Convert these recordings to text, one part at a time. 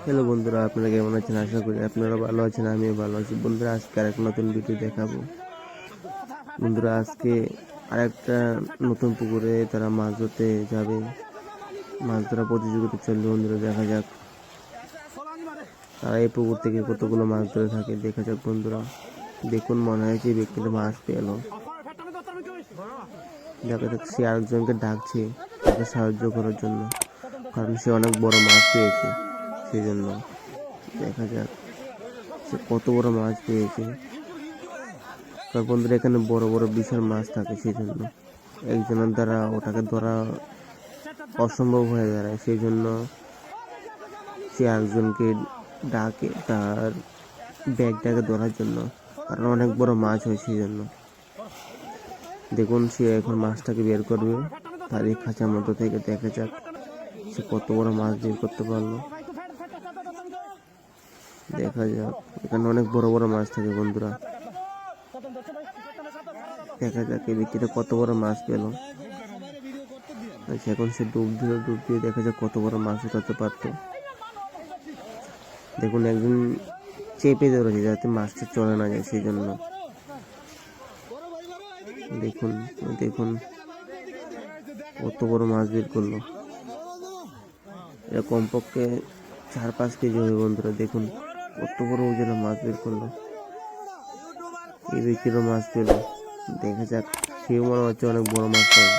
Hello বন্ধুরা, আপনারা কেমন আছেন? আশা করি আপনারা ভালো আছেন, আমিও ভালো আছি। বন্ধুরা, আজকে আরেক নতুন ভিডিও দেখাবো। বন্ধুরা, আজকে আরেকটা নতুন পুকুরে তারা মাছ ধরতে যাবে। মাছ ধরা প্রতিযোগিতা চলবে। বন্ধুরা, দেখা যাক তারা এই পুকুর থেকে কতগুলো মাছ ধরে থাকে। দেখা যাক বন্ধুরা, দেখুন মনে হয় যে ব্যক্তিটা মাছ পেল। দেখা যাক সে আরেকজনকে ডাকছে তাকে সাহায্য করার জন্য, কারণ সে অনেক বড় মাছ পেয়েছে। সেই জন্য দেখা যাক সে কত বড় মাছ পেয়েছে। কারণ বন্ধুরা, এখানে বড় বড় বিশাল মাছ থাকে, সেই জন্য একজনের দ্বারা ওটাকে ধরা অসম্ভব হয়ে দাঁড়ায়। সেই জন্য সে একজনকে ডাকে তার ব্যাগটাকে ধরার জন্য, কারণ অনেক বড় মাছ হয়। সেই জন্য দেখুন সে এখন মাছটাকে বের করবে তার এই খাঁচার মধ্যে থেকে। দেখা যাক সে কত বড় মাছ বের করতে পারলো। দেখা যাক, এখানে অনেক বড় বড় মাছ থাকে বন্ধুরা। দেখা যাক এই ব্যক্তিটা কত বড় মাছ পেল। আচ্ছা, এখন সে ডুব দিয়ে দেখা যাক কত বড় মাছ উঠাতে পারতো। দেখুন একজন চেপে ধরেছে যাতে মাছটা চলে না যায়, সেই জন্য দেখুন দেখুন কত বড় মাছ বের করলো। এটা কমপক্ষে 4-5 কেজি হবে বন্ধুরা। দেখুন কত বড় ওজনের মাছ বের করলো। এই ব্যক্তিরও মাছ পেল। দেখা যাক সেও মনে হচ্ছে অনেক বড় মাছ পাবে।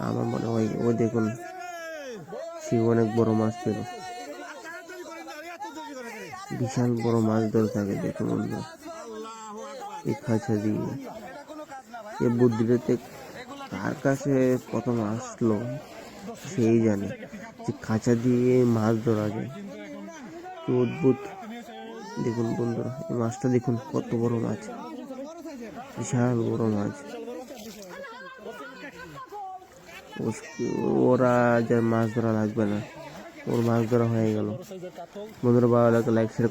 আমার মনে হয় ওই দেখুন সেও অনেক বড় মাছ পেল। বিশাল বড় মাছ ধরে থাকে। দেখুন বন্ধুরা, এই খাঁচা দিয়ে এই বুদ্ধিটাতে কার কাছে প্রথম আসলো সেই জানে যে খাঁচা দিয়ে মাছ ধরা যায়। কি অদ্ভুত! দেখুন বন্ধুরা, এই মাছটা দেখুন কত বড় মাছ, বিশাল বড় মাছ। ওরা যার মাছ ধরা লাগবে না, ওর মাছ ধরা হয়ে গেল। বন্ধুরা, ভালো লাগে লাইক শেয়ার